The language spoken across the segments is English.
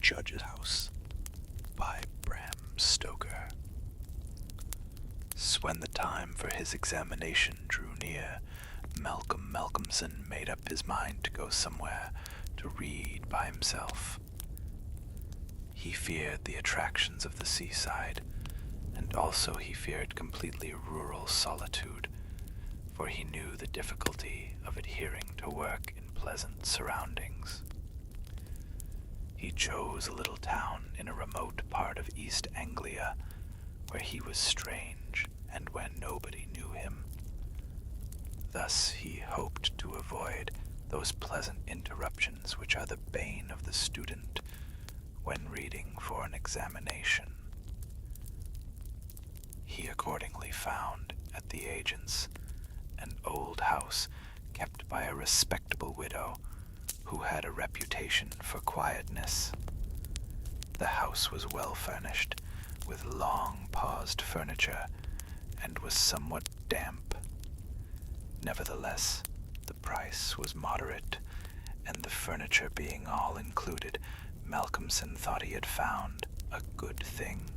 Judge's House by Bram Stoker. When the time for his examination drew near, Malcolmson made up his mind to go somewhere to read by himself. He feared the attractions of the seaside, and also he feared completely rural solitude, for he knew the difficulty of adhering to work in pleasant surroundings. He chose a little town in a remote part of East Anglia, where he was strange and where nobody knew him. Thus he hoped to avoid those pleasant interruptions which are the bane of the student when reading for an examination. He accordingly found at the agent's an old house kept by a respectable widow who had a reputation for quietness. The house was well furnished, with long-paused furniture, and was somewhat damp. Nevertheless, the price was moderate, and the furniture being all included, Malcolmson thought he had found a good thing.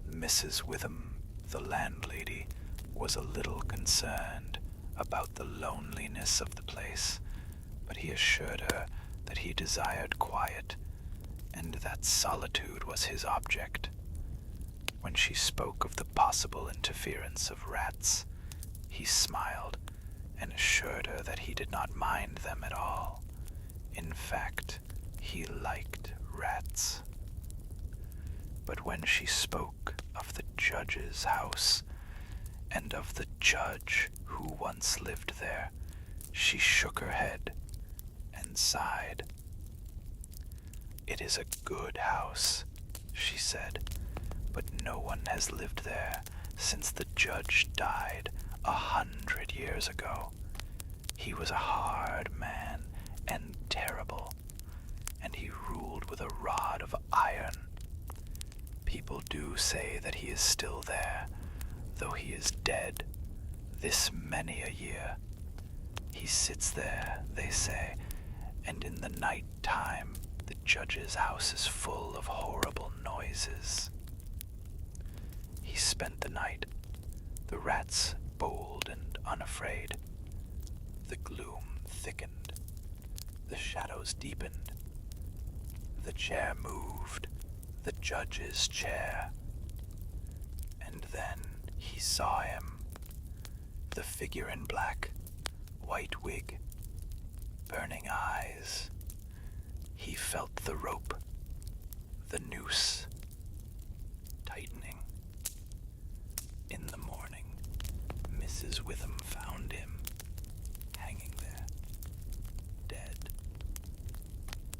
Mrs. Witham, the landlady, was a little concerned about the loneliness of the place, but he assured her that he desired quiet, and that solitude was his object. When she spoke of the possible interference of rats, he smiled and assured her that he did not mind them at all. In fact, he liked rats. But when she spoke of the judge's house, and of the judge who once lived there, she shook her head and sighed. "It is a good house," she said, "but no one has lived there since the judge died 100 years ago. He was a hard man and terrible, and he ruled with a rod of iron. People do say that he is still there, though he is dead this many a year. He sits there, they say, and in the night time the judge's house is full of horrible noises." He spent the night, the rats bold and unafraid. The gloom thickened, the shadows deepened. The chair moved, the judge's chair. And then he saw him, the figure in black, white wig, burning eyes. He felt the rope, the noose, tightening. In the morning, Mrs. Witham found him, hanging there, dead.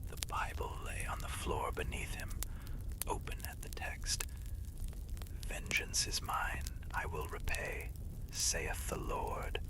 The Bible lay on the floor beneath him, open at the text, "Vengeance is mine, I will repay, saith the Lord."